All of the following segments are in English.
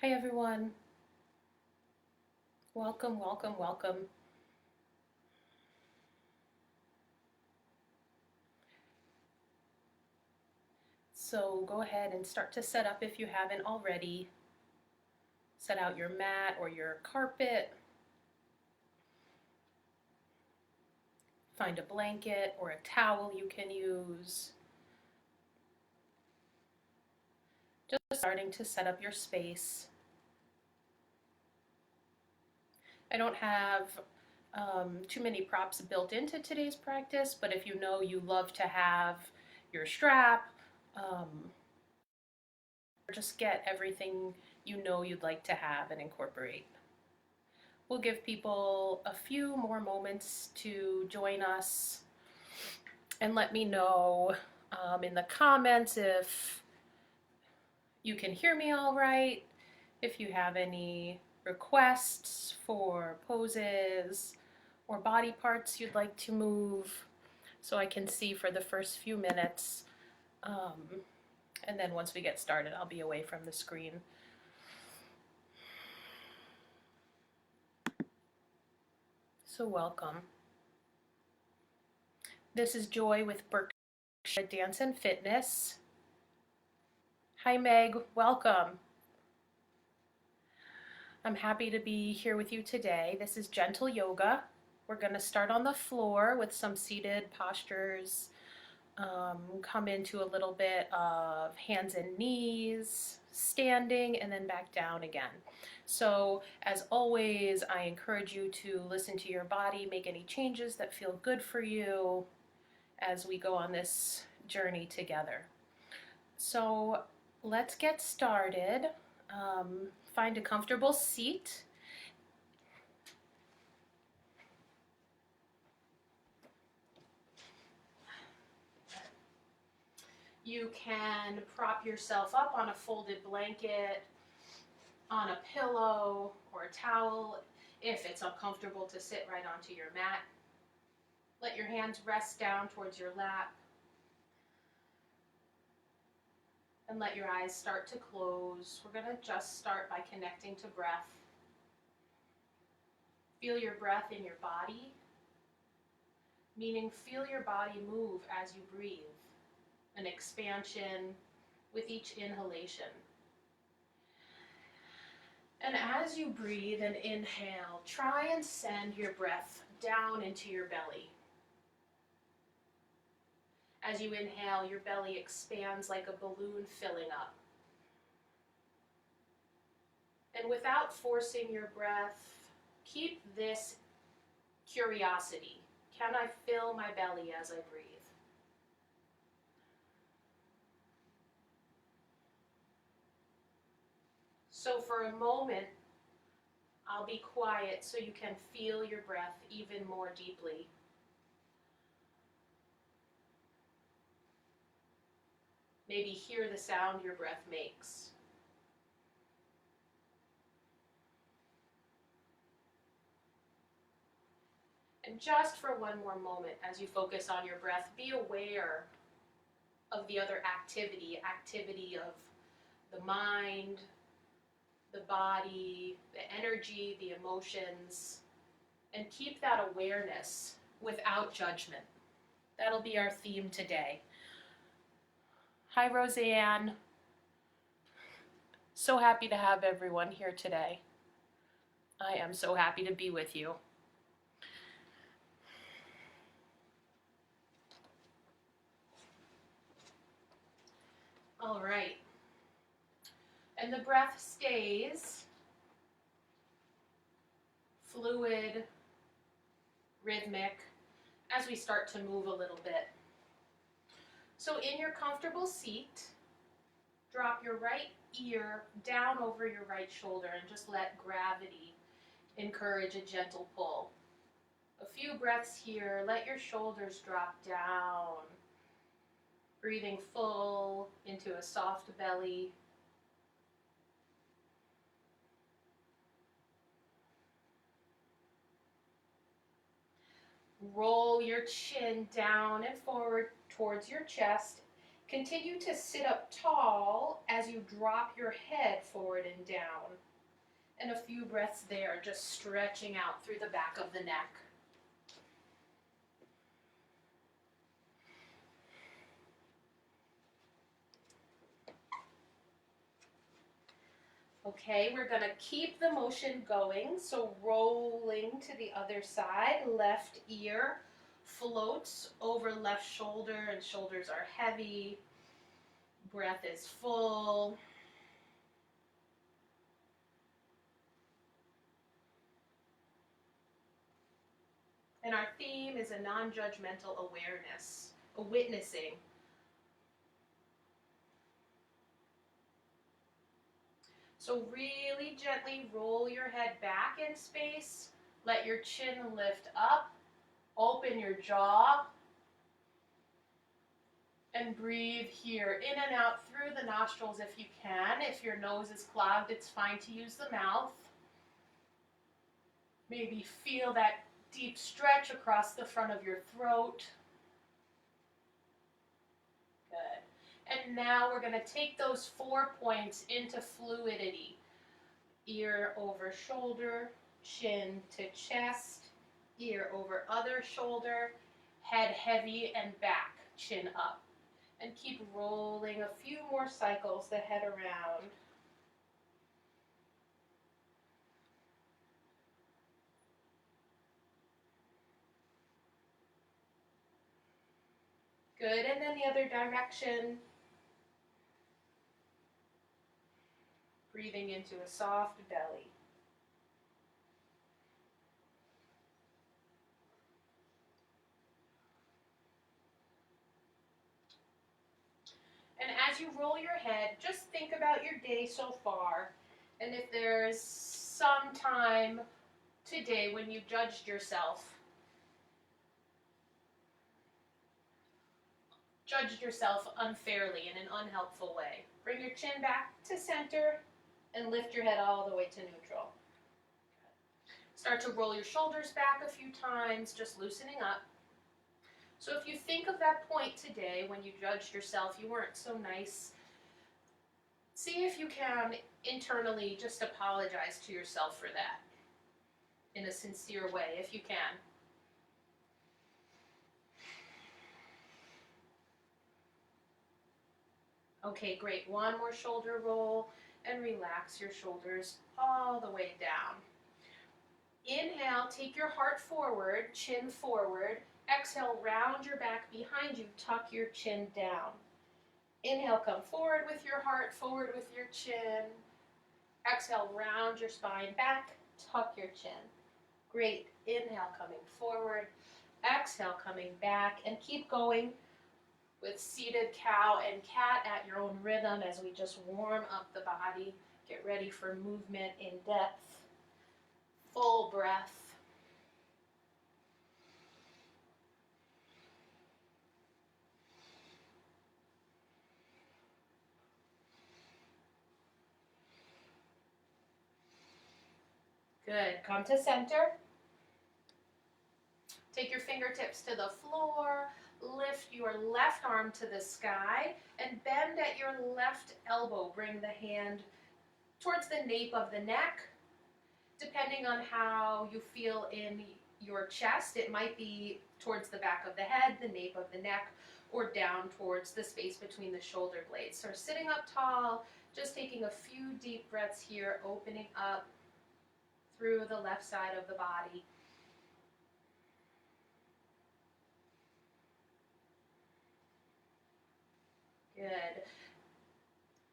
Hi everyone. Welcome, welcome, welcome. So go ahead and start to set up if you haven't already. Set out your mat or your carpet. Find a blanket or a towel you can use. Just starting to set up your space. I don't have too many props built into today's practice, but if you know you love to have your strap, just get everything you know you'd like to have and incorporate. We'll give people a few more moments to join us and let me know in the comments if you can hear me all right, if you have any requests for poses or body parts you'd like to move, so I can see for the first few minutes. And then once we get started, I'll be away from the screen. So welcome. This is Joy with Berkshire Dance and Fitness. Hi Meg, welcome. I'm happy to be here with you today. This is gentle yoga. We're going to start on the floor with some seated postures. Come into a little bit of hands and knees, standing, and then back down again. So as always, I encourage you to listen to your body, make any changes that feel good for you as we go on this journey together. So let's get started. Find a comfortable seat. You can prop yourself up on a folded blanket, on a pillow or a towel if it's uncomfortable to sit right onto your mat. Let your hands rest down towards your lap and let your eyes start to close. We're going to just start by connecting to breath. Feel your breath in your body, meaning feel your body move as you breathe, an expansion with each inhalation. And as you breathe and inhale, try and send your breath down into your belly. As you inhale, your belly expands like a balloon filling up. And without forcing your breath, keep this curiosity. Can I fill my belly as I breathe? So for a moment, I'll be quiet so you can feel your breath even more deeply. Maybe hear the sound your breath makes. And just for one more moment, as you focus on your breath, be aware of the other activity of the mind, the body, the energy, the emotions, and keep that awareness without judgment. That'll be our theme today. Hi, Roseanne. So happy to have everyone here today. I am so happy to be with you. All right. And the breath stays fluid, rhythmic, as we start to move a little bit. So in your comfortable seat, drop your right ear down over your right shoulder and just let gravity encourage a gentle pull. A few breaths here, let your shoulders drop down, breathing full into a soft belly. Roll your chin down and forward towards your chest Continue to sit up tall as you drop your head forward and down. And a few breaths there, just stretching out through the back of the neck. Okay, we're going to keep the motion going. So rolling to the other side, left ear floats over left shoulder and shoulders are heavy. Breath is full. And our theme is a non-judgmental awareness, a witnessing. So really gently roll your head back in space. Let your chin lift up. Open your jaw. And breathe here, in and out through the nostrils if you can. If your nose is clogged, it's fine to use the mouth. Maybe feel that deep stretch across the front of your throat. Good. And now we're going to take those 4 points into fluidity. Ear over shoulder, chin to chest, ear over other shoulder, head heavy and back, chin up. And keep rolling a few more cycles the head around. Good, and then the other direction. Breathing into a soft belly. And as you roll your head, just think about your day so far. And if there's some time today when you judged yourself unfairly in an unhelpful way, bring your chin back to center and lift your head all the way to neutral. Start to roll your shoulders back a few times, just loosening up. So if you think of that point today when you judged yourself, you weren't so nice, see if you can internally just apologize to yourself for that in a sincere way, if you can. Okay, great. One more shoulder roll and relax your shoulders all the way down. Inhale, take your heart forward, chin forward. Exhale, round your back behind you, tuck your chin down. Inhale, come forward with your heart, forward with your chin. Exhale, round your spine back, tuck your chin. Great. Inhale, coming forward. Exhale, coming back, and keep going with seated cow and cat at your own rhythm as we just warm up the body. Get ready for movement in depth. Full breath. Good. Come to center. Take your fingertips to the floor. Lift your left arm to the sky and bend at your left elbow. Bring the hand towards the nape of the neck. Depending on how you feel in your chest, it might be towards the back of the head, the nape of the neck, or down towards the space between the shoulder blades. So sitting up tall, just taking a few deep breaths here, opening up through the left side of the body. Good.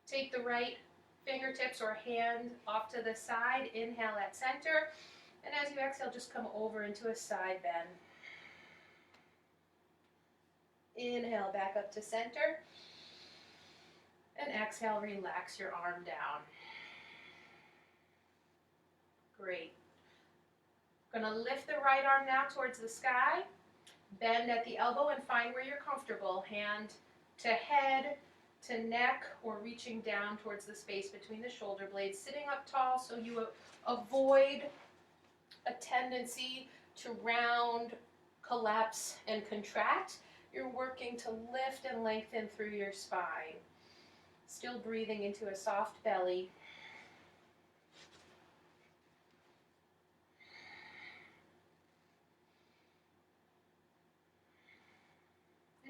Take the right fingertips or hand off to the side. Inhale at center. And as you exhale, just come over into a side bend. Inhale back up to center. And exhale, relax your arm down. Great. Going to lift the right arm now towards the sky. Bend at the elbow and find where you're comfortable. Hand to head, to neck, or reaching down towards the space between the shoulder blades. Sitting up tall so you avoid a tendency to round, collapse, and contract. You're working to lift and lengthen through your spine. Still breathing into a soft belly.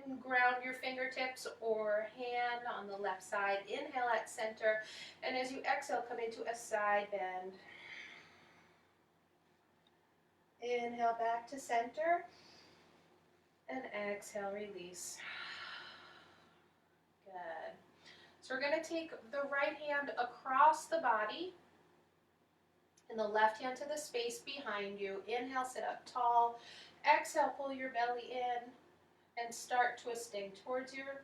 And ground your fingertips or hand on the left side. Inhale at center. And as you exhale, come into a side bend. Inhale back to center. And exhale, release. Good. So we're going to take the right hand across the body and the left hand to the space behind you. Inhale, sit up tall. Exhale, pull your belly in and start twisting towards your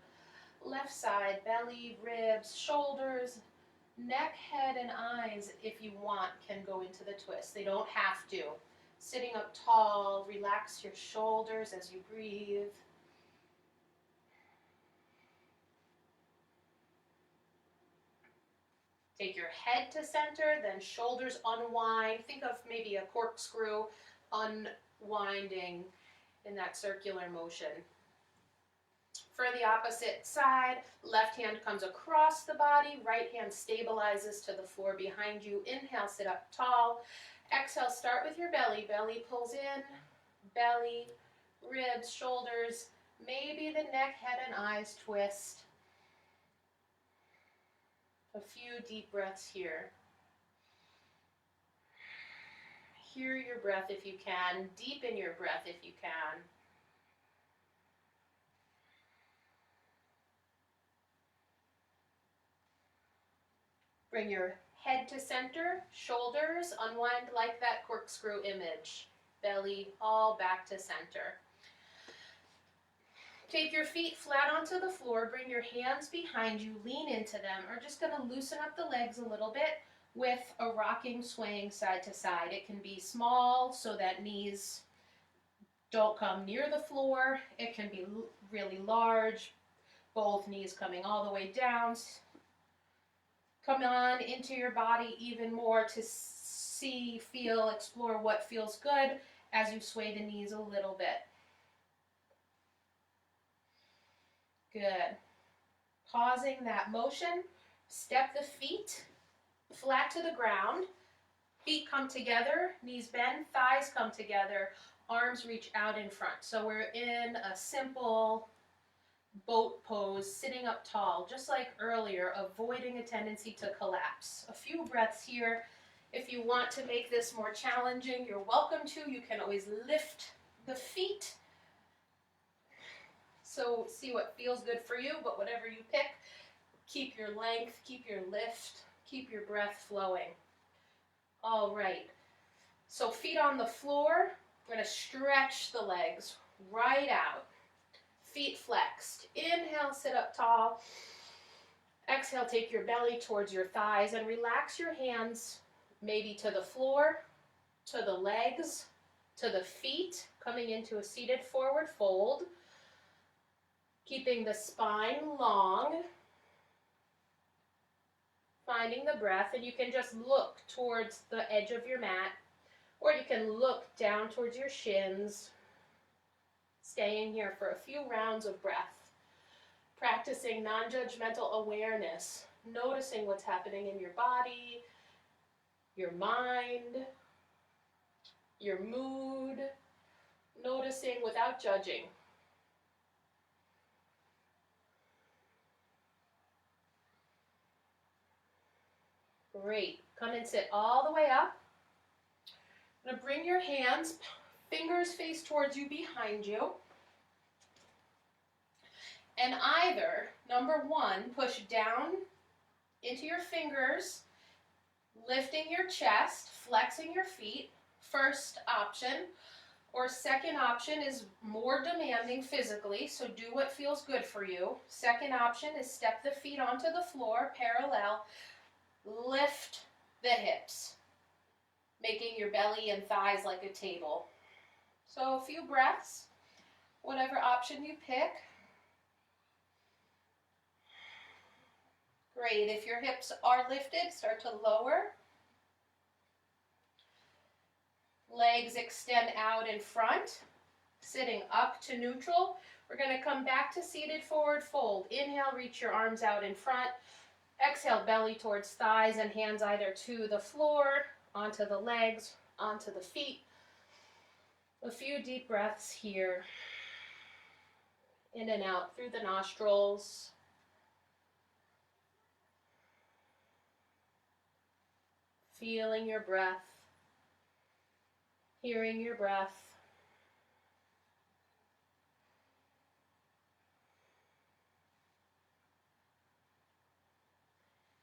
left side. Belly, ribs, shoulders, neck, head, and eyes, if you want, can go into the twist. They don't have to. Sitting up tall, relax your shoulders as you breathe. Take your head to center, then shoulders unwind. Think of maybe a corkscrew unwinding in that circular motion. For the opposite side, left hand comes across the body, right hand stabilizes to the floor behind you. Inhale, sit up tall. Exhale, start with your belly. Belly pulls in, belly, ribs, shoulders, maybe the neck, head, and eyes twist. A few deep breaths here. Hear your breath if you can. Deepen your breath if you can. Bring your head to center, shoulders unwind like that corkscrew image. Belly all back to center. Take your feet flat onto the floor, bring your hands behind you, lean into them. We're just going to loosen up the legs a little bit with a rocking, swaying side to side. It can be small so that knees don't come near the floor. It can be really large, both knees coming all the way down. Come on into your body even more to see, feel, explore what feels good as you sway the knees a little bit. Good. Pausing that motion, step the feet flat to the ground. Feet come together, knees bend, thighs come together, arms reach out in front. So we're in a simple boat pose, sitting up tall, just like earlier, avoiding a tendency to collapse. A few breaths here. If you want to make this more challenging, you're welcome to. You can always lift the feet. So see what feels good for you, but whatever you pick, keep your length, keep your lift, keep your breath flowing. All right. So feet on the floor. We're going to stretch the legs right out. Feet flexed. Inhale, sit up tall. Exhale, take your belly towards your thighs and relax your hands maybe to the floor, to the legs, to the feet, coming into a seated forward fold. Keeping the spine long. Finding the breath, and you can just look towards the edge of your mat, or you can look down towards your shins. Staying here for a few rounds of breath. Practicing non-judgmental awareness, noticing what's happening in your body, your mind, your mood, noticing without judging. Great. Come and sit all the way up. I'm going to bring your hands, fingers face towards you behind you. And either, number one, push down into your fingers, lifting your chest, flexing your feet, first option. Or second option is more demanding physically, so do what feels good for you. Second option is step the feet onto the floor, parallel, lift the hips, making your belly and thighs like a table. So a few breaths, whatever option you pick. Great. If your hips are lifted, start to lower. Legs extend out in front. Sitting up to neutral. We're going to come back to seated forward fold. Inhale, reach your arms out in front. Exhale, belly towards thighs and hands either to the floor, onto the legs, onto the feet. A few deep breaths here. In and out through the nostrils. Feeling your breath. Hearing your breath.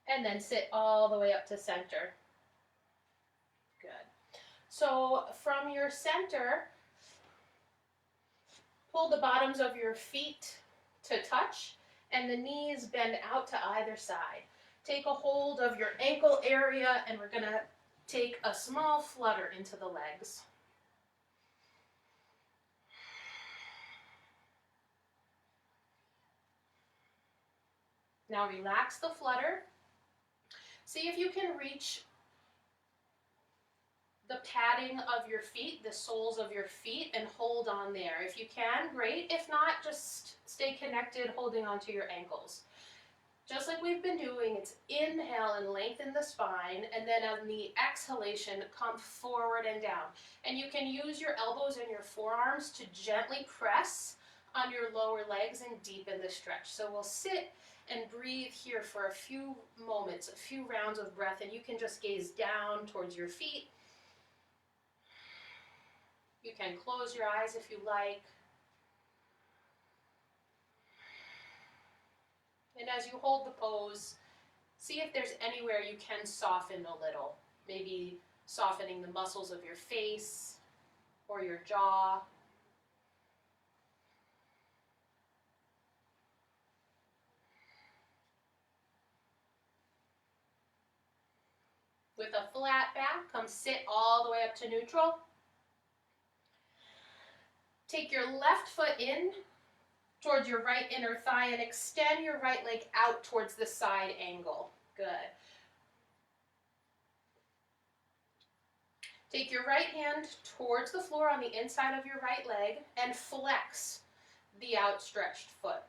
And then sit all the way up to center. Good. So from your center, pull the bottoms of your feet to touch and the knees bend out to either side. Take a hold of your ankle area and we're going to take a small flutter into the legs. Now relax the flutter. See if you can reach the padding of your feet, the soles of your feet, and hold on there. If you can, great. If not, just stay connected, holding onto your ankles. Just like we've been doing, it's inhale and lengthen the spine, and then on the exhalation, come forward and down. And you can use your elbows and your forearms to gently press on your lower legs and deepen the stretch. So we'll sit and breathe here for a few moments, a few rounds of breath, and you can just gaze down towards your feet. You can close your eyes if you like. And as you hold the pose, see if there's anywhere you can soften a little. Maybe softening the muscles of your face or your jaw. With a flat back, come sit all the way up to neutral. Take your left foot in towards your right inner thigh and extend your right leg out towards the side angle. Good. Take your right hand towards the floor on the inside of your right leg and flex the outstretched foot.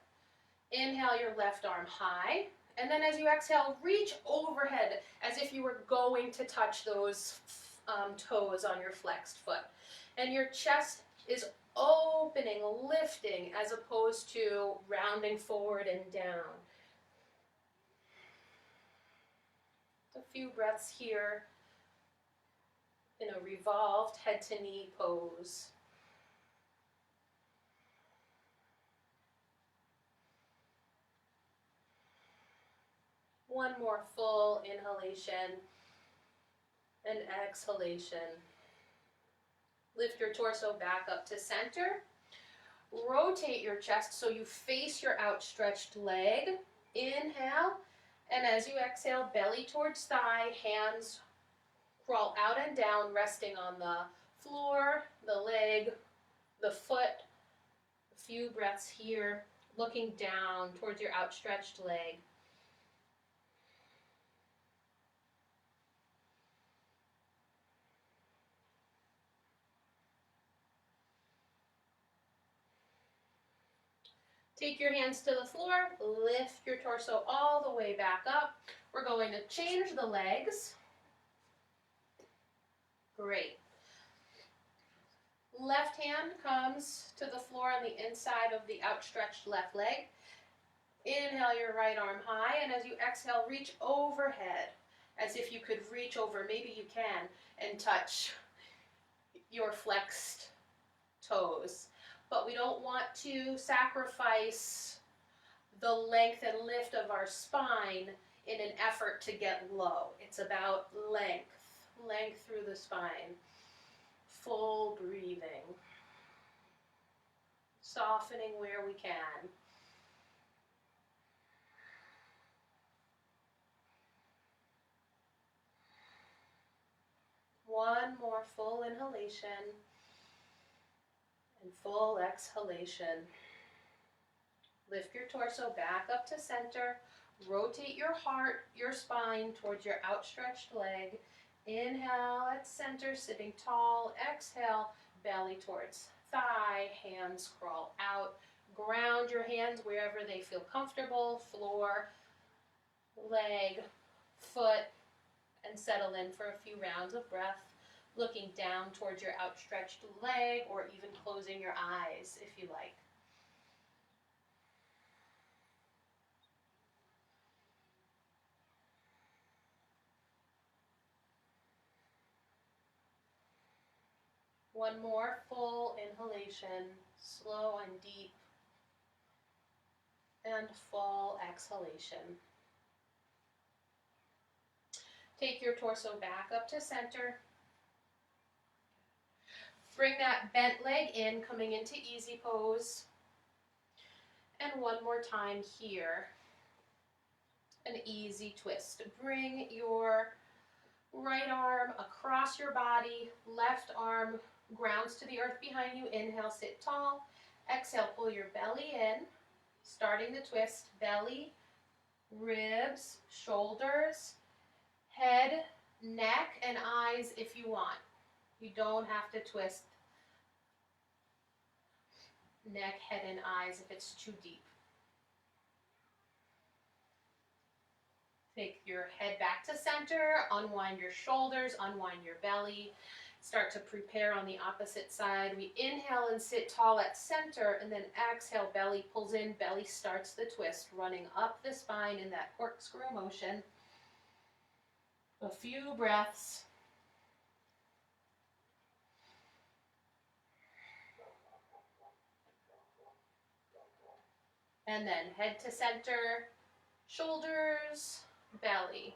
Inhale your left arm high, and then as you exhale, reach overhead as if you were going to touch those toes on your flexed foot. And your chest is opening, lifting, as opposed to rounding forward and down. A few breaths here in a revolved head to knee pose. One more full inhalation and exhalation. Lift your torso back up to center. Rotate your chest so you face your outstretched leg. Inhale, and as you exhale, belly towards thigh, hands crawl out and down, resting on the floor, the leg, the foot. A few breaths here, looking down towards your outstretched leg. Take your hands to the floor, lift your torso all the way back up. We're going to change the legs. Great. Left hand comes to the floor on the inside of the outstretched left leg. Inhale your right arm high, and as you exhale, reach overhead, as if you could reach over, maybe you can, and touch your flexed toes. But we don't want to sacrifice the length and lift of our spine in an effort to get low. It's about length through the spine. Full breathing. Softening where we can. One more full inhalation. And full exhalation. Lift your torso back up to center. Rotate your heart, your spine towards your outstretched leg. Inhale at center, sitting tall. Exhale, belly towards thigh, hands crawl out. Ground your hands wherever they feel comfortable, floor, leg, foot, and settle in for a few rounds of breath, looking down towards your outstretched leg or even closing your eyes if you like. One more full inhalation, slow and deep, and full exhalation. Take your torso back up to center. Bring that bent leg in, coming into easy pose. And one more time here, an easy twist. Bring your right arm across your body, left arm grounds to the earth behind you. Inhale, sit tall. Exhale, pull your belly in, starting the twist. Belly, ribs, shoulders, head, neck, and eyes if you want. You don't have to twist neck, head, and eyes if it's too deep. Take your head back to center, unwind your shoulders, unwind your belly. Start to prepare on the opposite side. We inhale and sit tall at center, and then exhale, belly pulls in, belly starts the twist, running up the spine in that corkscrew motion. A few breaths. And then head to center, shoulders, belly.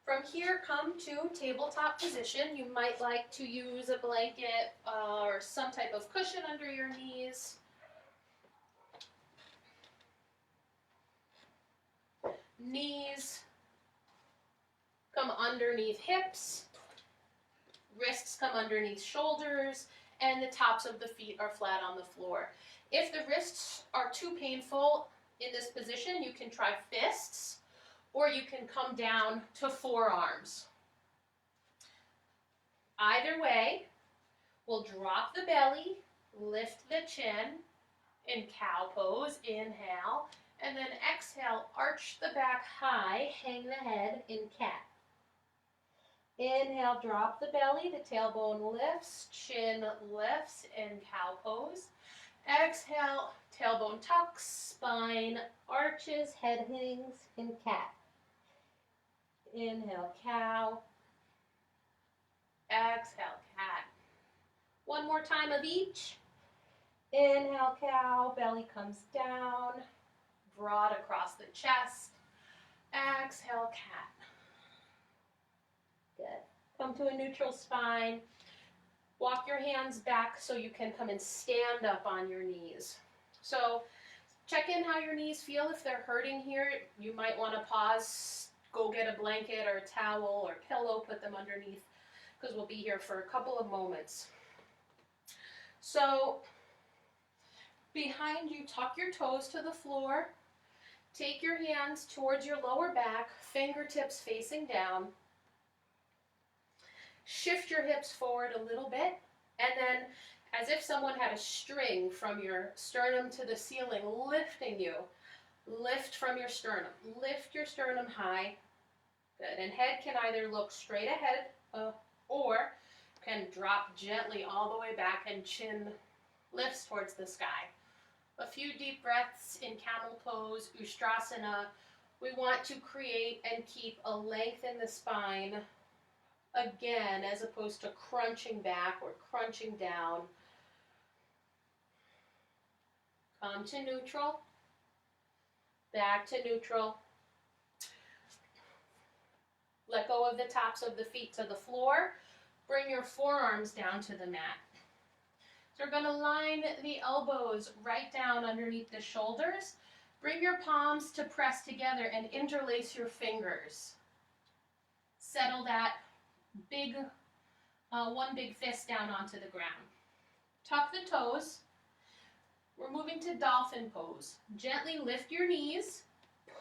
From here, come to tabletop position. You might like to use a blanket or some type of cushion under your knees. Knees come underneath hips. Wrists come underneath shoulders. And the tops of the feet are flat on the floor. If the wrists are too painful in this position, you can try fists, or you can come down to forearms. Either way, we'll drop the belly, lift the chin in cow pose, inhale, and then exhale, arch the back high, hang the head in cat. Inhale, drop the belly, the tailbone lifts, chin lifts in cow pose. Exhale, tailbone tucks, spine arches, head hangs in cat. Inhale, cow. Exhale, cat. One more time of each. Inhale, cow, belly comes down, broad across the chest. Exhale, cat. Good. Come to a neutral spine. Walk your hands back so you can come and stand up on your knees. So check in how your knees feel. If they're hurting here, you might want to pause, go get a blanket or a towel or pillow, put them underneath, because we'll be here for a couple of moments. So behind you, tuck your toes to the floor. Take your hands towards your lower back, fingertips facing down. Shift your hips forward a little bit, and then as if someone had a string from your sternum to the ceiling lifting you. Lift from your sternum. Lift your sternum high. Good. And head can either look straight ahead or can drop gently all the way back, and chin lifts towards the sky. A few deep breaths in camel pose, Ustrasana. We want to create and keep a length in the spine, again, as opposed to crunching back or crunching down. Come to neutral, back to neutral. Let go of the tops of the feet to the floor. Bring your forearms down to the mat. So we're going to line the elbows right down underneath the shoulders. Bring your palms to press together and interlace your fingers. Settle that one big fist down onto the ground. Tuck the toes. We're moving to dolphin pose. Gently lift your knees.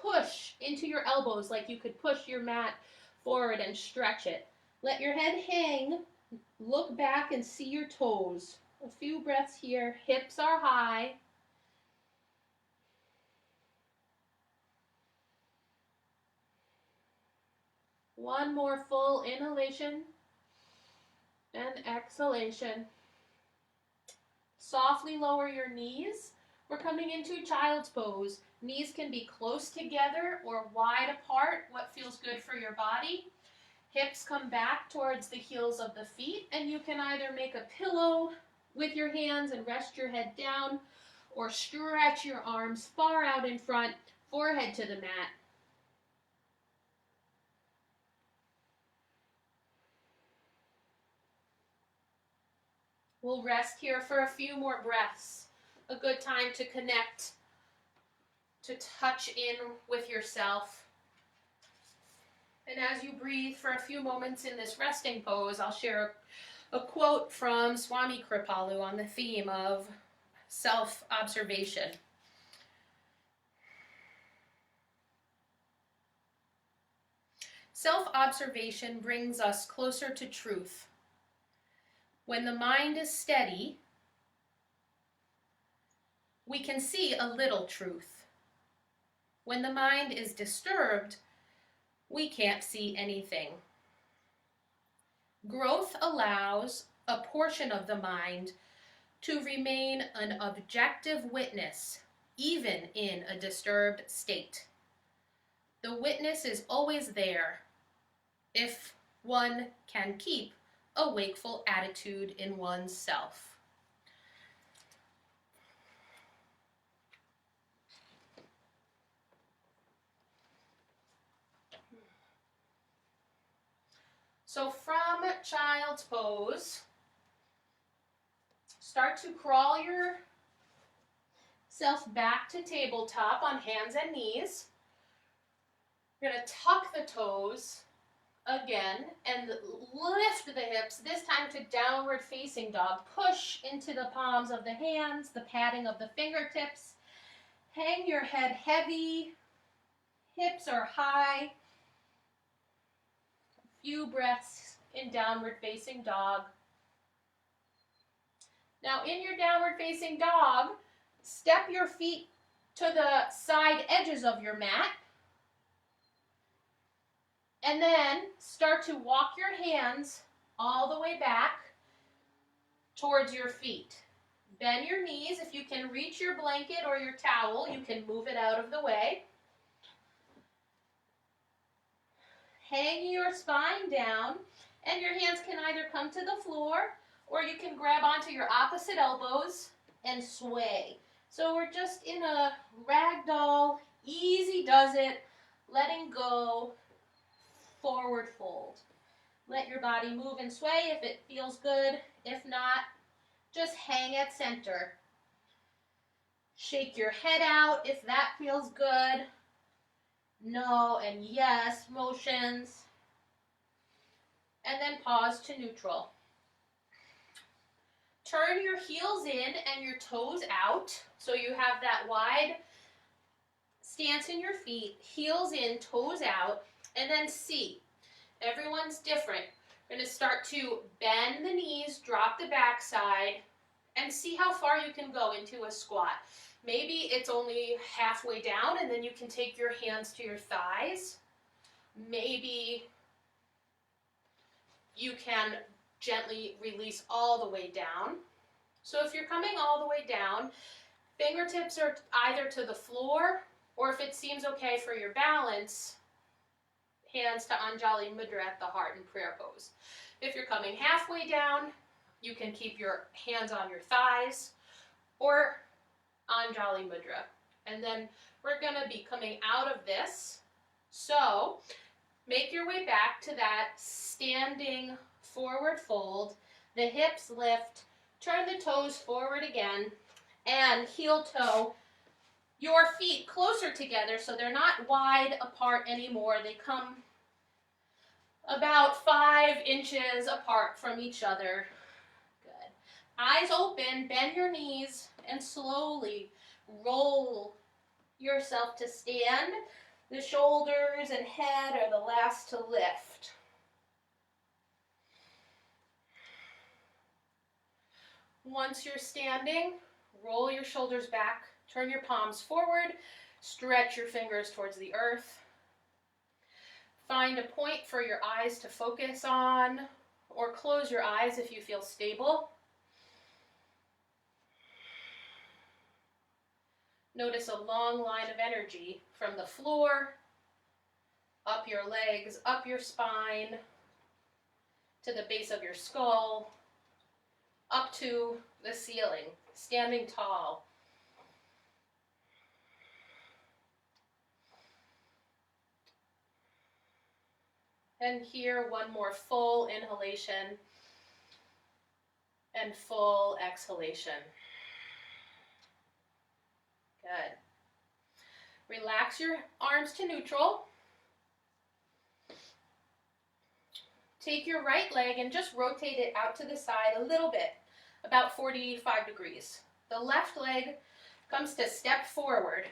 Push into your elbows like you could push your mat forward and stretch it. Let your head hang, Look back and see your toes. A few breaths here. Hips are high. One more full inhalation and exhalation. Softly lower your knees. We're coming into child's pose. Knees can be close together or wide apart, what feels good for your body. Hips come back towards the heels of the feet, and you can either make a pillow with your hands and rest your head down, or stretch your arms far out in front, forehead to the mat. We'll rest here for a few more breaths. A good time to connect, to touch in with yourself. And as you breathe for a few moments in this resting pose, I'll share a quote from Swami Kripalu on the theme of self-observation. Self-observation brings us closer to truth. When the mind is steady, we can see a little truth. When the mind is disturbed, we can't see anything. Growth allows a portion of the mind to remain an objective witness, even in a disturbed state. The witness is always there, if one can keep a wakeful attitude in one's self. So from child's pose, start to crawl yourself back to tabletop on hands and knees. You're going to tuck the toes again and lift the hips, this time to downward facing dog. Push into the palms of the hands, the padding of the fingertips. Hang your head heavy, hips are high. A few breaths in downward facing dog. Now in your downward facing dog, step your feet to the side edges of your mat. And then start to walk your hands all the way back towards your feet. Bend your knees. If you can reach your blanket or your towel, you can move it out of the way. Hang your spine down, and your hands can either come to the floor or you can grab onto your opposite elbows and sway. So we're just in a ragdoll, easy does it, letting go. Forward fold. Let your body move and sway if it feels good. If not, just hang at center. Shake your head out if that feels good. No and yes motions. And then pause to neutral. Turn your heels in and your toes out. So you have that wide stance in your feet. Heels in, toes out. And then see, everyone's different. We're going to start to bend the knees, drop the backside, and see how far you can go into a squat. Maybe it's only halfway down, and then you can take your hands to your thighs. Maybe you can gently release all the way down. So if you're coming all the way down, fingertips are either to the floor, or if it seems okay for your balance, hands to Anjali Mudra at the heart in prayer pose. If you're coming halfway down, you can keep your hands on your thighs or Anjali Mudra. And then we're going to be coming out of this. So make your way back to that standing forward fold. The hips lift. Turn the toes forward again. And heel toe your feet closer together so they're not wide apart anymore. They come about 5 inches apart from each other. Good. Eyes open, bend your knees, and slowly roll yourself to stand. The shoulders and head are the last to lift. Once you're standing, roll your shoulders back, turn your palms forward, stretch your fingers towards the earth. Find a point for your eyes to focus on, or close your eyes if you feel stable. Notice a long line of energy from the floor, up your legs, up your spine, to the base of your skull, up to the ceiling, standing tall. And here, one more full inhalation and full exhalation. Good. Relax your arms to neutral. Take your right leg and just rotate it out to the side a little bit, about 45 degrees. The left leg comes to step forward.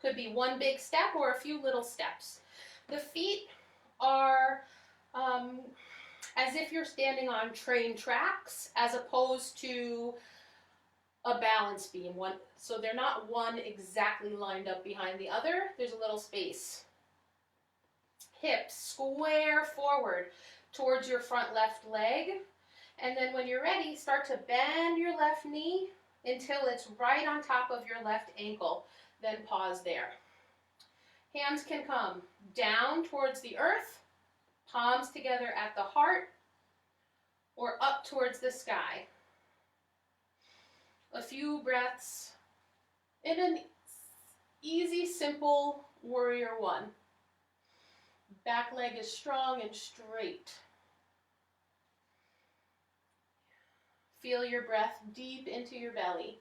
Could be one big step or a few little steps. The feet are as if you're standing on train tracks as opposed to a balance beam. So they're not one exactly lined up behind the other. There's a little space. Hips square forward towards your front left leg. And then when you're ready, start to bend your left knee until it's right on top of your left ankle. Then pause there. Hands can come down towards the earth, palms together at the heart, or up towards the sky. A few breaths in an easy, simple warrior one. Back leg is strong and straight. Feel your breath deep into your belly.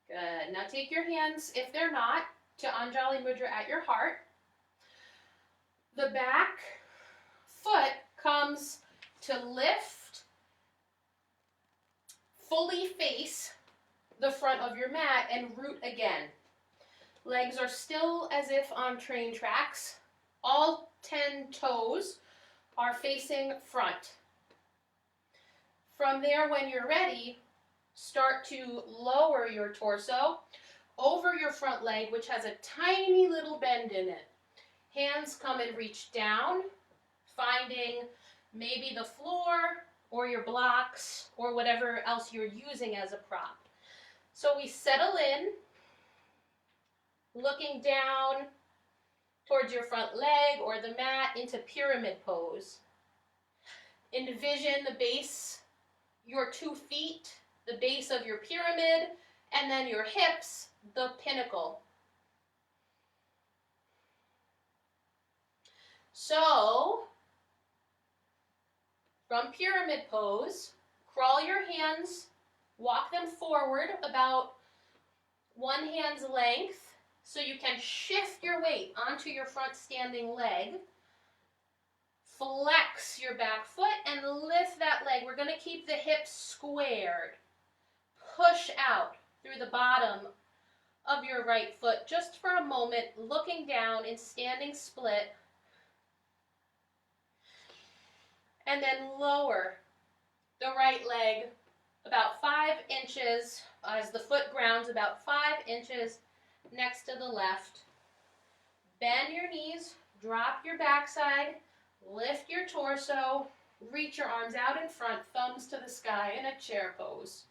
Good. Now take your hands, if they're not, to Anjali Mudra at your heart. The back foot comes to lift, fully face the front of your mat and root again. Legs are still as if on train tracks. All 10 toes are facing front. From there, when you're ready, start to lower your torso over your front leg, which has a tiny little bend in it. Hands come and reach down, finding maybe the floor or your blocks or whatever else you're using as a prop. So we settle in, looking down towards your front leg or the mat into pyramid pose. Envision the base, your 2 feet, the base of your pyramid, and then your hips, the pinnacle. So, from pyramid pose, crawl your hands, walk them forward about 1 hand's length so you can shift your weight onto your front standing leg. Flex your back foot and lift that leg. We're going to keep the hips squared. Push out through the bottom of your right foot just for a moment, looking down in standing split. And then lower the right leg about 5 inches as the foot grounds about 5 inches next to the left. Bend your knees, drop your backside, lift your torso, reach your arms out in front, thumbs to the sky in a chair pose.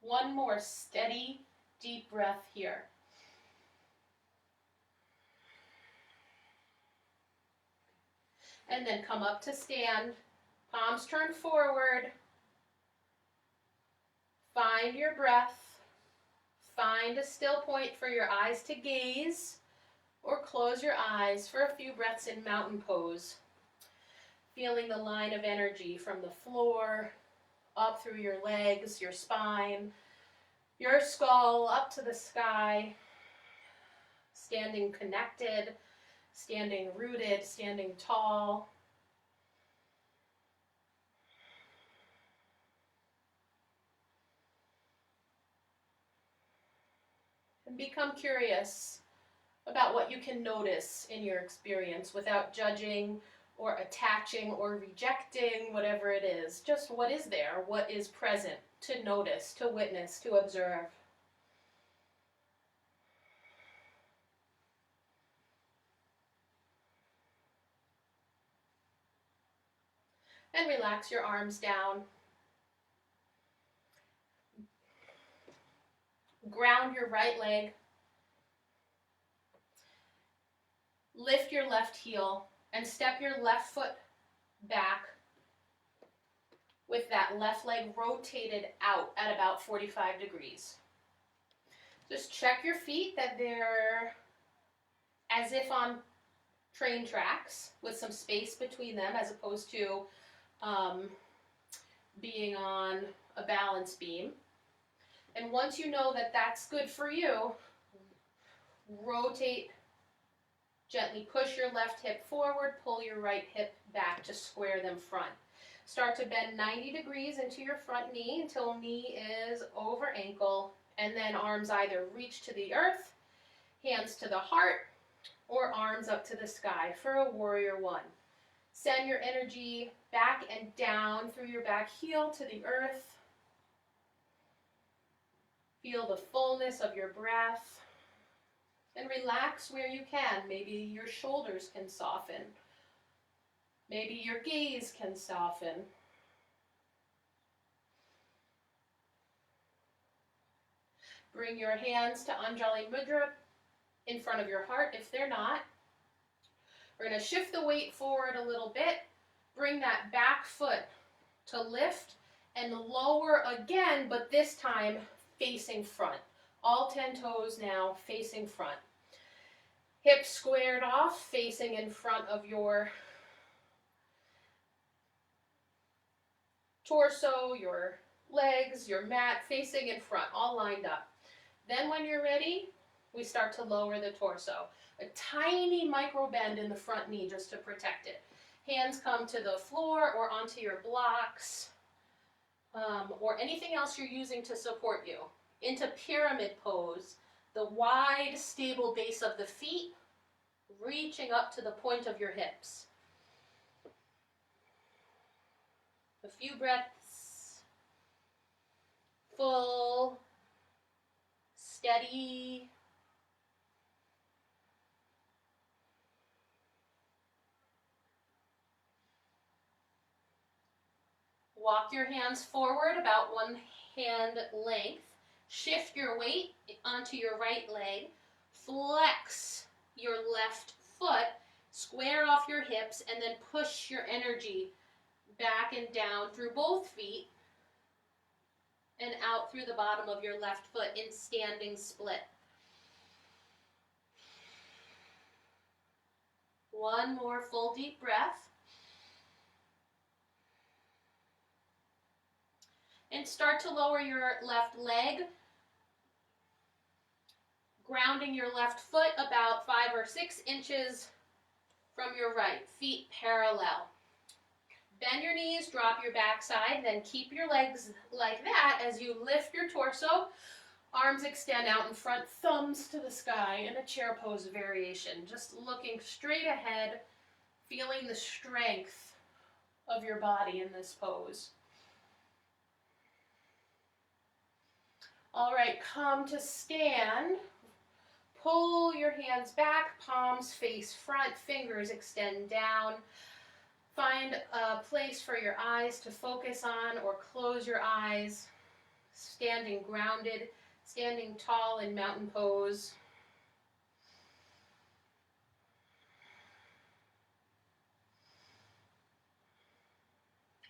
One more steady, deep breath here. And then come up to stand, palms turn forward. Find your breath. Find a still point for your eyes to gaze, or close your eyes for a few breaths in mountain pose. Feeling the line of energy from the floor, up through your legs, your spine, your skull, up to the sky. Standing connected, standing rooted, standing tall. And become curious about what you can notice in your experience without judging or attaching or rejecting, whatever it is. Just what is there, what is present, to notice, to witness, to observe. And relax your arms down. Ground your right leg. Lift your left heel and step your left foot back with that left leg rotated out at about 45 degrees. Just check your feet that they're as if on train tracks with some space between them, as opposed to being on a balance beam. And once you know that that's good for you, rotate, gently push your left hip forward, pull your right hip back to square them front. Start to bend 90 degrees into your front knee until knee is over ankle, and then arms either reach to the earth, hands to the heart, or arms up to the sky for a warrior one. Send your energy back and down through your back heel to the earth. Feel the fullness of your breath. And relax where you can. Maybe your shoulders can soften. Maybe your gaze can soften. Bring your hands to Anjali Mudra in front of your heart if they're not. We're going to shift the weight forward a little bit. Bring that back foot to lift and lower again, but this time facing front. All 10 toes now facing front. Hips squared off, facing in front of your torso, your legs, your mat, facing in front, all lined up. Then when you're ready, we start to lower the torso. A tiny micro bend in the front knee just to protect it. Hands come to the floor or onto your blocks, or anything else you're using to support you. Into pyramid pose, the wide, stable base of the feet, reaching up to the point of your hips. A few breaths, full, steady. Walk your hands forward about one hand length. Shift your weight onto your right leg. Flex your left foot. Square off your hips and then push your energy back and down through both feet and out through the bottom of your left foot in standing split. One more full deep breath. And start to lower your left leg, grounding your left foot about 5 or 6 inches from your right, feet parallel. Bend your knees, drop your backside, then keep your legs like that as you lift your torso. Arms extend out in front, thumbs to the sky in a chair pose variation. Just looking straight ahead, feeling the strength of your body in this pose. All right, come to stand. Pull your hands back, palms face front, fingers extend down. Find a place for your eyes to focus on or close your eyes. Standing grounded, standing tall in mountain pose.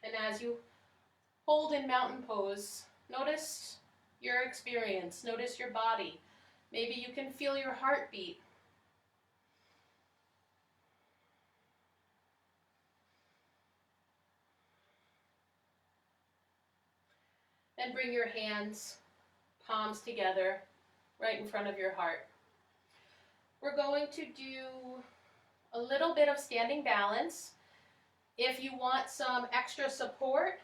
And as you hold in mountain pose, notice your experience, notice your body. Maybe you can feel your heartbeat. And bring your hands, palms together, right in front of your heart. We're going to do a little bit of standing balance. If you want some extra support,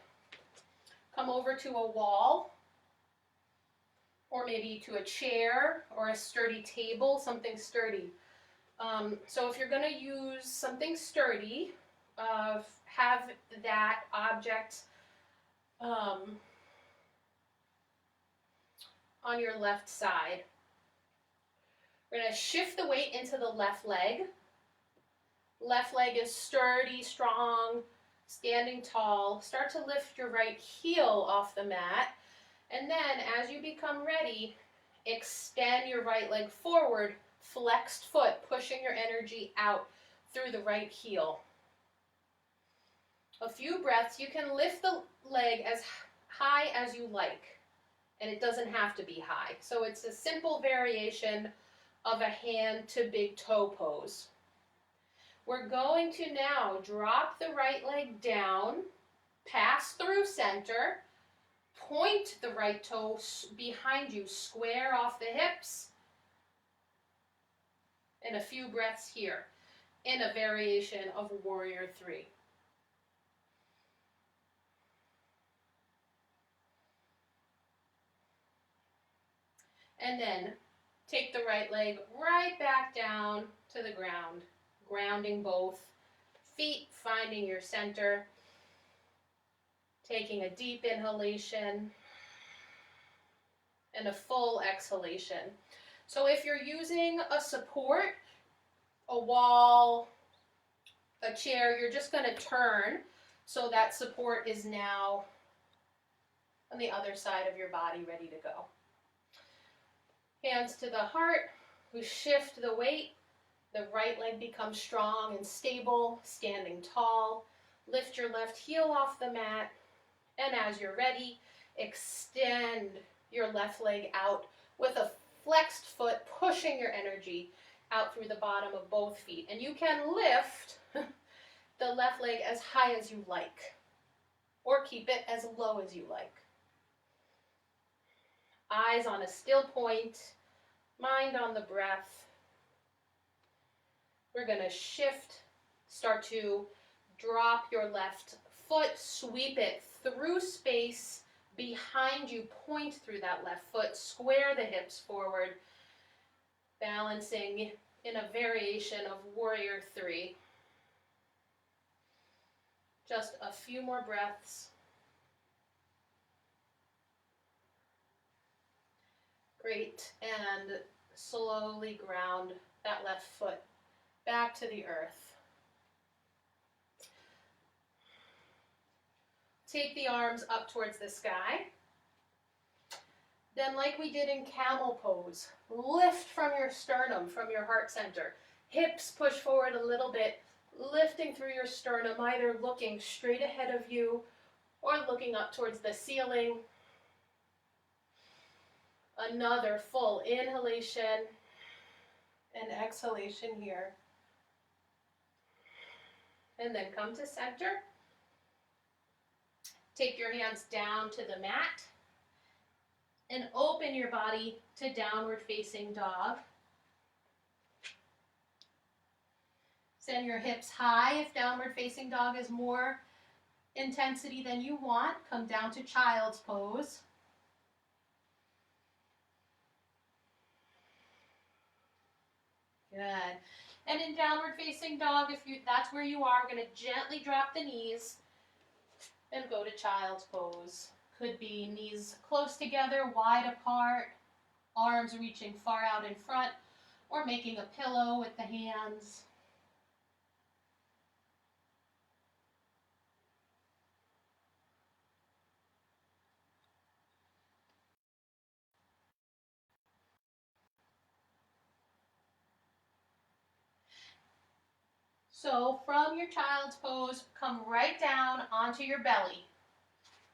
come over to a wall, or maybe to a chair or a sturdy table, something sturdy. So if you're going to use something sturdy, have that object on your left side. We're going to shift the weight into the left leg. Left leg is sturdy, strong, standing tall. Start to lift your right heel off the mat. And then as you become ready, extend your right leg forward, flexed foot, pushing your energy out through the right heel. A few breaths. You can lift the leg as high as you like, and it doesn't have to be high. So it's a simple variation of a hand to big toe pose. We're going to now drop the right leg down, pass through center, point the right toe behind you, square off the hips, and a few breaths here in a variation of Warrior 3. And then take the right leg right back down to the ground, grounding both feet, finding your center, taking a deep inhalation and a full exhalation. So if you're using a support, a wall, a chair, you're just going to turn so that support is now on the other side of your body, ready to go. Hands to the heart, we shift the weight. The right leg becomes strong and stable, standing tall. Lift your left heel off the mat, and as you're ready, extend your left leg out with a flexed foot, pushing your energy out through the bottom of both feet. And you can lift the left leg as high as you like, or keep it as low as you like. Eyes on a still point, mind on the breath. We're going to shift, start to drop your left foot, sweep it through space behind you, point through that left foot, square the hips forward, balancing in a variation of Warrior 3. Just a few more breaths. Great, and slowly ground that left foot back to the earth. Take the arms up towards the sky. Then, like we did in camel pose, lift from your sternum, from your heart center. Hips push forward a little bit, lifting through your sternum, either looking straight ahead of you or looking up towards the ceiling. Another full inhalation and exhalation here. And then come to center. Take your hands down to the mat and open your body to downward facing dog. Send your hips high if downward facing dog is more intensity than you want. Come down to child's pose. Good. And in downward facing dog, if that's where you are, we're going to gently drop the knees and go to child's pose. Could be knees close together, wide apart, arms reaching far out in front, or making a pillow with the hands. So from your child's pose, come right down onto your belly.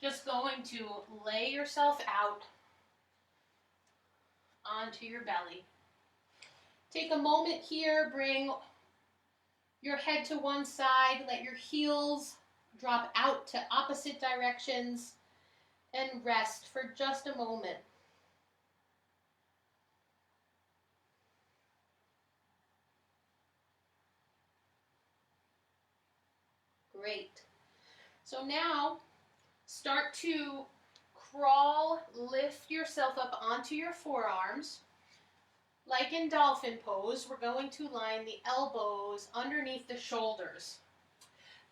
Just going to lay yourself out onto your belly. Take a moment here, bring your head to one side, let your heels drop out to opposite directions, and rest for just a moment. Great. So now start to crawl, lift yourself up onto your forearms. Like in dolphin pose, we're going to line the elbows underneath the shoulders.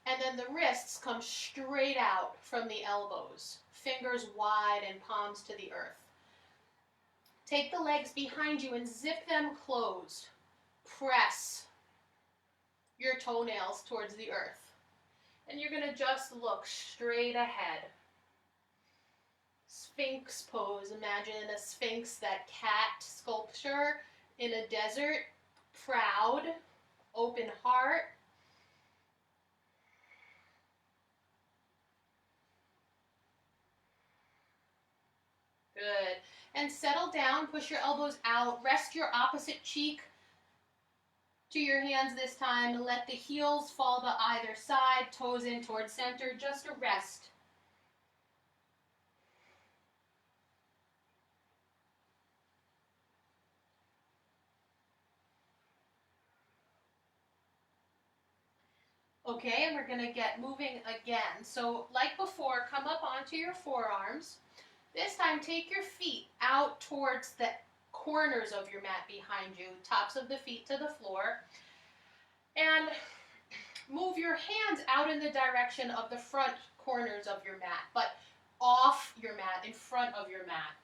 And then the wrists come straight out from the elbows, fingers wide and palms to the earth. Take the legs behind you and zip them closed. Press your toenails towards the earth. And you're going to just look straight ahead. Sphinx pose. Imagine a sphinx, that cat sculpture in a desert. Proud, open heart. Good. And settle down, push your elbows out, rest your opposite cheek to your hands this time. Let the heels fall to either side, toes in towards center, just a rest. Okay, and we're going to get moving again. So like before, come up onto your forearms. This time, take your feet out towards the corners of your mat behind you, tops of the feet to the floor, and move your hands out in the direction of the front corners of your mat, but off your mat, in front of your mat.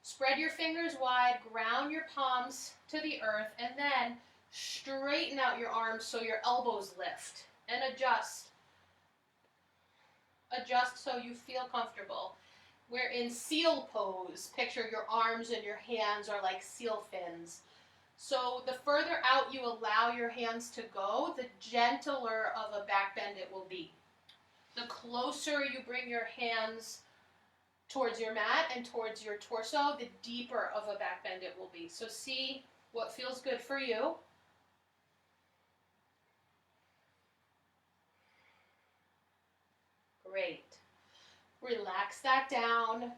Spread your fingers wide, ground your palms to the earth, and then straighten out your arms so your elbows lift, and adjust. Adjust so you feel comfortable. We're in seal pose. Picture your arms and your hands are like seal fins. So the further out you allow your hands to go, the gentler of a back bend it will be. The closer you bring your hands towards your mat and towards your torso, the deeper of a back bend it will be. So see what feels good for you. Great. Relax that down.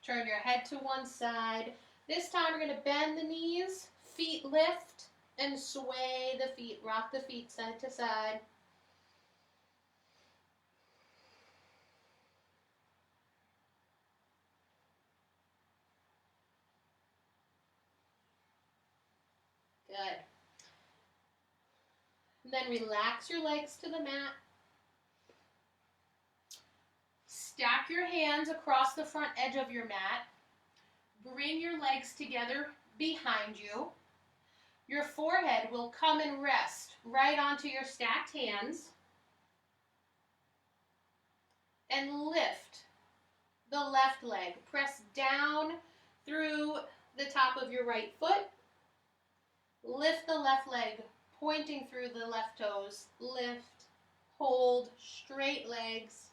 Turn your head to one side. This time we're going to bend the knees, feet lift, and sway the feet. Rock the feet side to side. Good. And then relax your legs to the mat. Stack your hands across the front edge of your mat. Bring your legs together behind you. Your forehead will come and rest right onto your stacked hands. And lift the left leg. Press down through the top of your right foot. Lift the left leg, pointing through the left toes. Lift, hold, straight legs.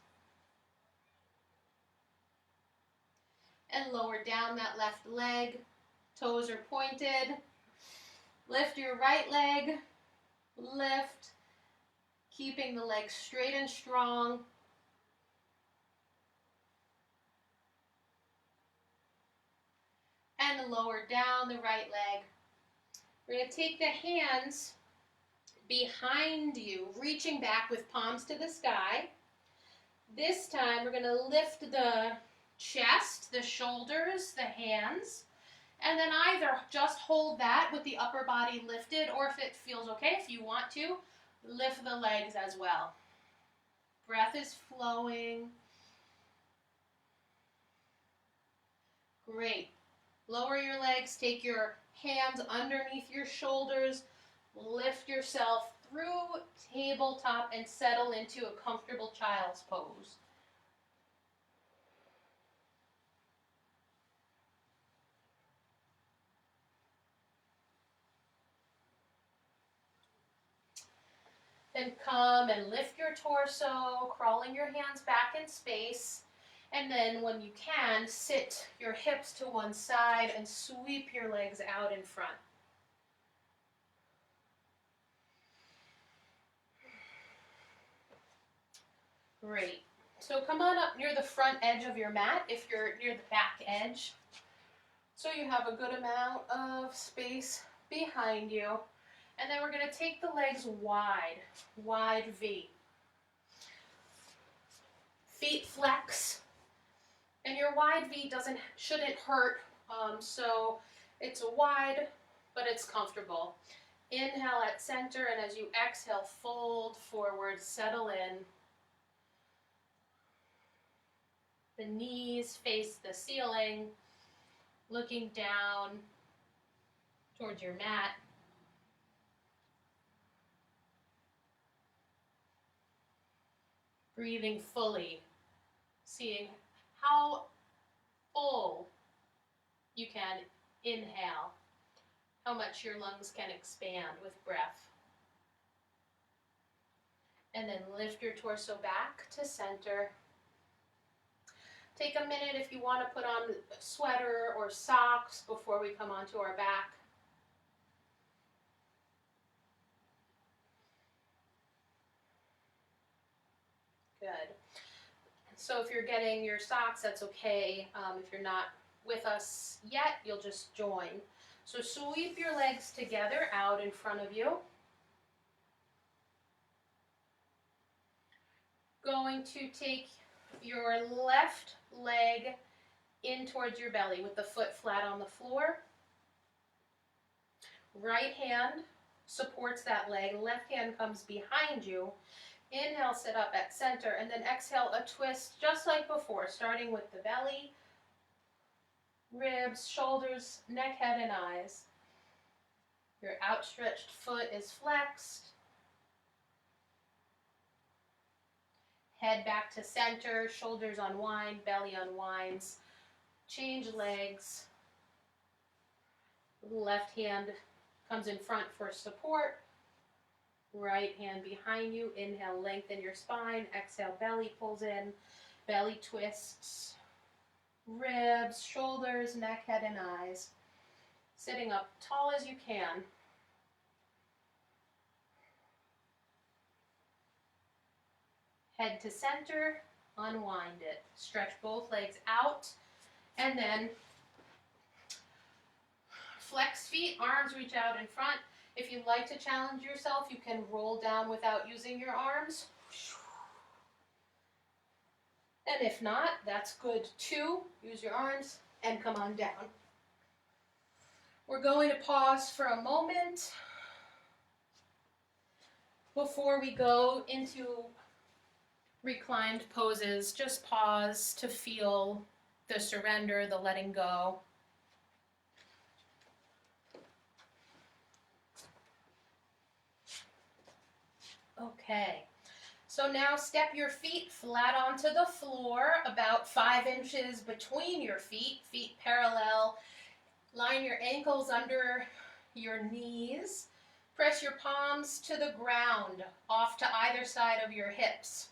And lower down that left leg. Toes are pointed. Lift your right leg. Lift. Keeping the leg straight and strong. And lower down the right leg. We're going to take the hands behind you, reaching back with palms to the sky. This time we're going to lift the chest, the shoulders, the hands, and then either just hold that with the upper body lifted, or if it feels okay, if you want to, lift the legs as well. Breath is flowing. Great. Lower your legs, take your hands underneath your shoulders, lift yourself through tabletop and settle into a comfortable child's pose. Then come and lift your torso, crawling your hands back in space. And then when you can, sit your hips to one side and sweep your legs out in front. Great. So come on up near the front edge of your mat if you're near the back edge. So you have a good amount of space behind you. And then we're going to take the legs wide, wide V. Feet flex. And your wide V shouldn't hurt, so it's wide, but it's comfortable. Inhale at center, and as you exhale, fold forward, settle in. The knees face the ceiling, looking down towards your mat. Breathing fully, seeing how full you can inhale, how much your lungs can expand with breath. And then lift your torso back to center. Take a minute if you want to put on a sweater or socks before we come onto our back. Good. So if you're getting your socks, that's okay. If you're not with us yet, you'll just join. So sweep your legs together out in front of you. Going to take your left leg in towards your belly with the foot flat on the floor. Right hand supports that leg. Left hand comes behind you. Inhale, sit up at center, and then exhale, a twist just like before, starting with the belly, ribs, shoulders, neck, head, and eyes. Your outstretched foot is flexed. Head back to center, shoulders unwind, belly unwinds. Change legs. Left hand comes in front for support. Right hand behind you. Inhale, lengthen your spine. Exhale, belly pulls in. Belly twists. Ribs, shoulders, neck, head, and eyes. Sitting up tall as you can. Head to center, unwind it. Stretch both legs out, and then flex feet, arms reach out in front. If you'd like to challenge yourself, you can roll down without using your arms. And if not, that's good too. Use your arms and come on down. We're going to pause for a moment before we go into reclined poses. Just pause to feel the surrender, the letting go. Okay, so now step your feet flat onto the floor, about 5 inches between your feet, feet parallel. Line your ankles under your knees. Press your palms to the ground, off to either side of your hips.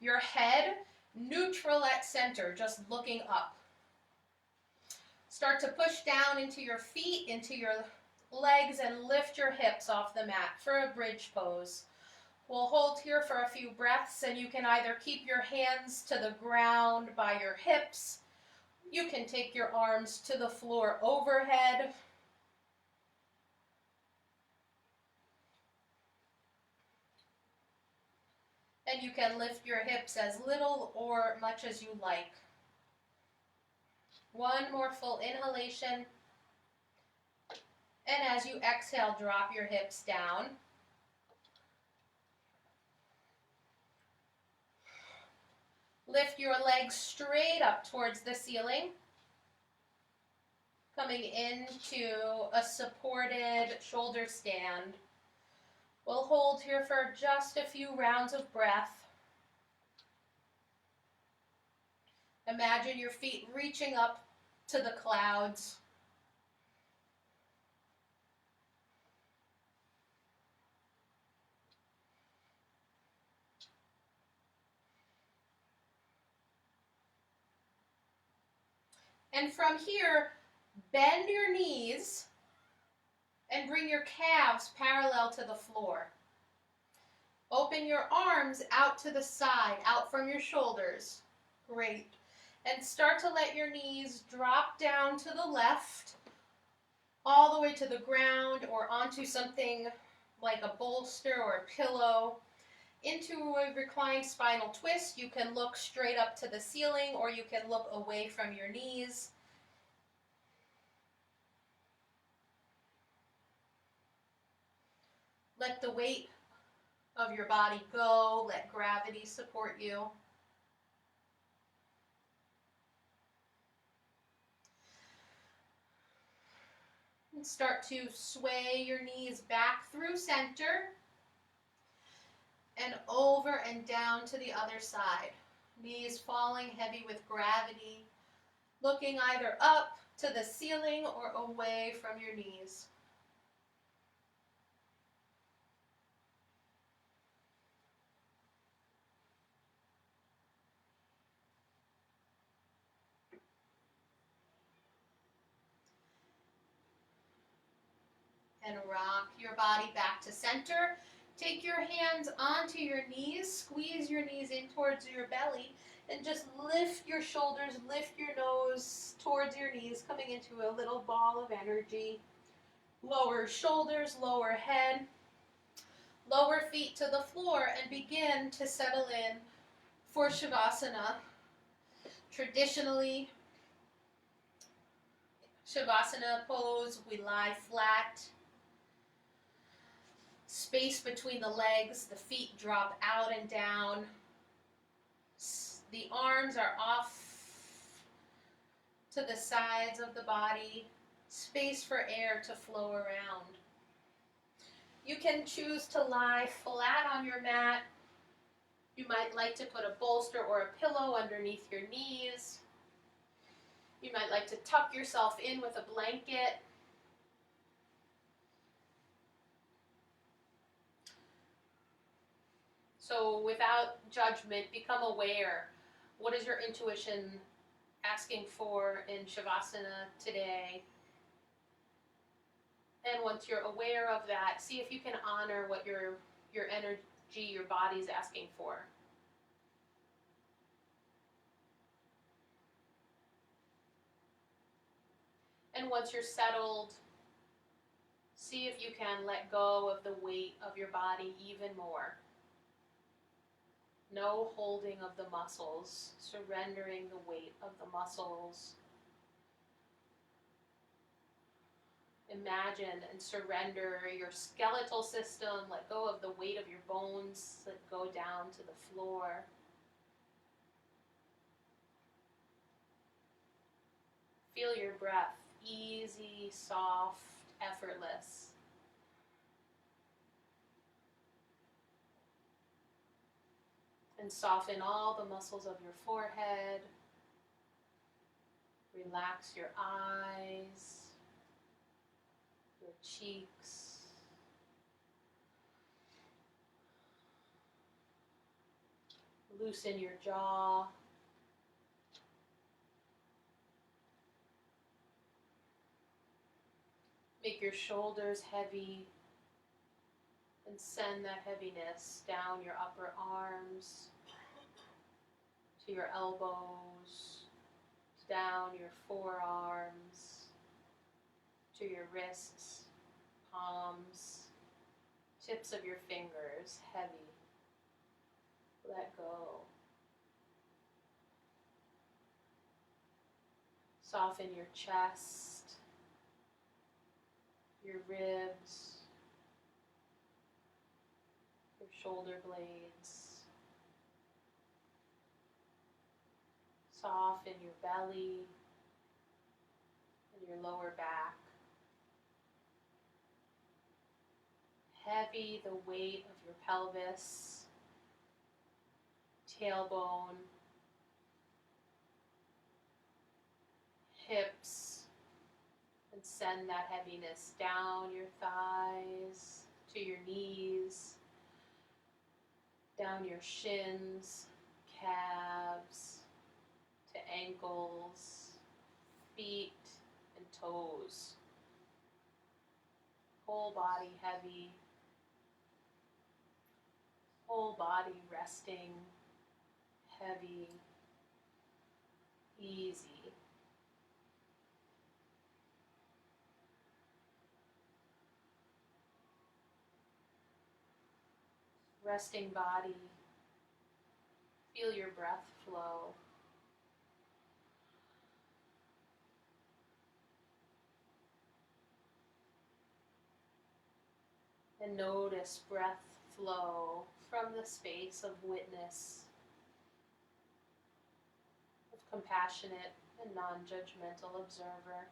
Your head neutral at center, just looking up. Start to push down into your feet, into your legs, and lift your hips off the mat for a bridge pose. We'll hold here for a few breaths, and you can either keep your hands to the ground by your hips. You can take your arms to the floor overhead. And you can lift your hips as little or much as you like. One more full inhalation. And as you exhale, drop your hips down. Lift your legs straight up towards the ceiling. Coming into a supported shoulder stand. We'll hold here for just a few rounds of breath. Imagine your feet reaching up to the clouds. And from here, bend your knees and bring your calves parallel to the floor. Open your arms out to the side, out from your shoulders. Great. And start to let your knees drop down to the left, all the way to the ground or onto something like a bolster or a pillow. Into a reclined spinal twist. You can look straight up to the ceiling or you can look away from your knees. Let the weight of your body go. Let gravity support you. And start to sway your knees back through center and over and down to the other side. Knees falling heavy with gravity, looking either up to the ceiling or away from your knees. And rock your body back to center. Take your hands onto your knees, squeeze your knees in towards your belly, and just lift your shoulders, lift your nose towards your knees, coming into a little ball of energy. Lower shoulders, lower head, lower feet to the floor, and begin to settle in for Shavasana. Traditionally, Shavasana pose, we lie flat. Space between the legs, the feet drop out and down. The arms are off to the sides of the body. Space for air to flow around. You can choose to lie flat on your mat. You might like to put a bolster or a pillow underneath your knees. You might like to tuck yourself in with a blanket. So without judgment, become aware. What is your intuition asking for in Shavasana today? And once you're aware of that, see if you can honor what your energy, your body's asking for. And once you're settled, see if you can let go of the weight of your body even more. No holding of the muscles, surrendering the weight of the muscles. Imagine and surrender your skeletal system, let go of the weight of your bones that go down to the floor. Feel your breath, easy, soft, effortless. And soften all the muscles of your forehead. Relax your eyes, your cheeks. Loosen your jaw. Make your shoulders heavy and send that heaviness down your upper arms, to your elbows, down your forearms, to your wrists, palms, tips of your fingers, heavy. Let go. Soften your chest, your ribs, your shoulder blades. Soften your belly and your lower back. Heavy the weight of your pelvis, tailbone, hips, and send that heaviness down your thighs, to your knees, down your shins, calves, to ankles, feet, and toes. Whole body heavy, whole body resting, heavy, easy. Resting body, feel your breath flow. And notice breath flow from the space of witness, of compassionate and non-judgmental observer.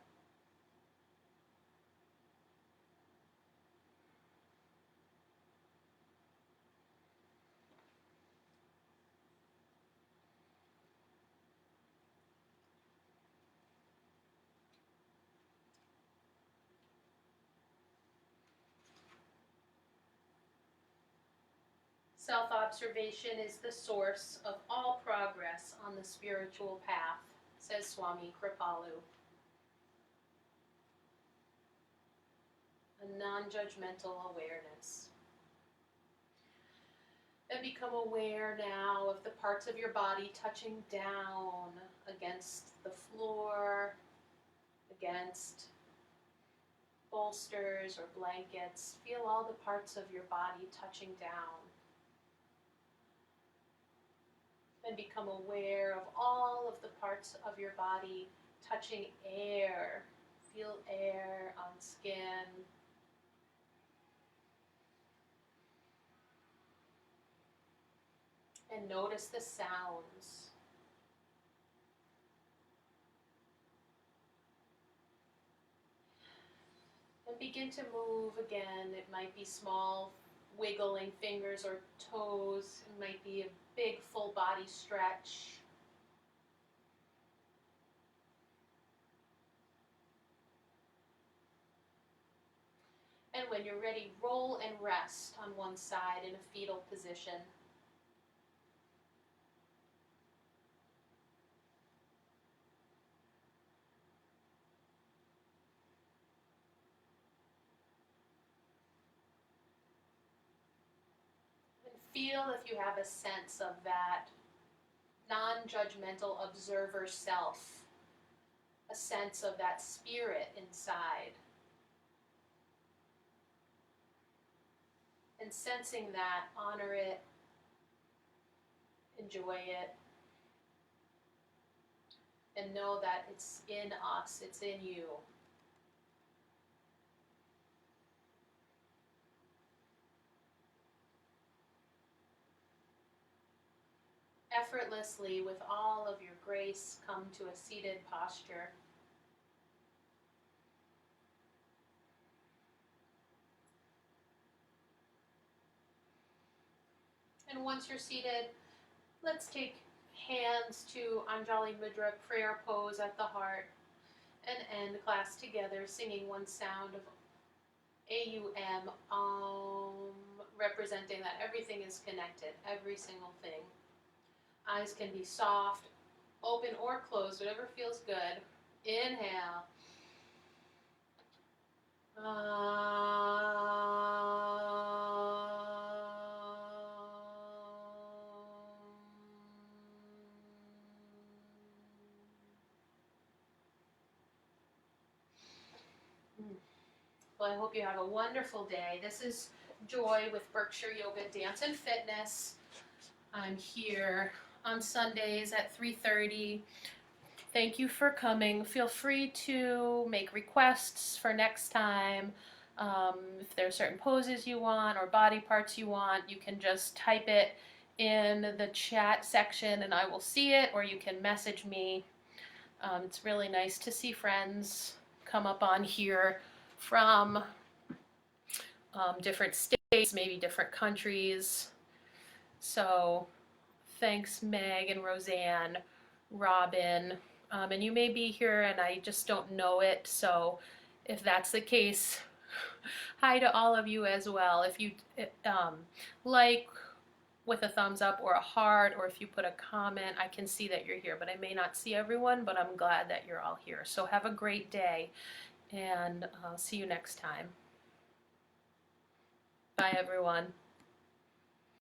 Self-observation is the source of all progress on the spiritual path, says Swami Kripalu. A non-judgmental awareness. And become aware now of the parts of your body touching down against the floor, against bolsters or blankets. Feel all the parts of your body touching down. And become aware of all of the parts of your body touching air. Feel air on skin. And notice the sounds. And begin to move again. It might be small wiggling fingers or toes. It might be a big full body stretch. And when you're ready, roll and rest on one side in a fetal position. And feel if you have a sense of that non-judgmental observer self, a sense of that spirit inside. And sensing that, honor it, enjoy it, and know that it's in us, it's in you. Effortlessly, with all of your grace, come to a seated posture. And once you're seated, let's take hands to Anjali Mudra, prayer pose at the heart, and end class together singing one sound of AUM, representing that everything is connected, every single thing. Eyes can be soft, open or closed, whatever feels good. Inhale. Well, I hope you have a wonderful day. This is Joy with Berkshire Yoga Dance and Fitness. I'm here on Sundays at 3:30. Thank you for coming. Feel free to make requests for next time. If there are certain poses you want or body parts you want, you can just type it in the chat section and I will see it, or you can message me. It's really nice to see friends come up on here from different states, maybe different countries. So thanks, Meg and Roseanne, Robin. And you may be here and I just don't know it. So if that's the case, hi to all of you as well. If you like with a thumbs up or a heart, or if you put a comment, I can see that you're here, but I may not see everyone, but I'm glad that you're all here. So have a great day, and I'll see you next time. Bye, everyone.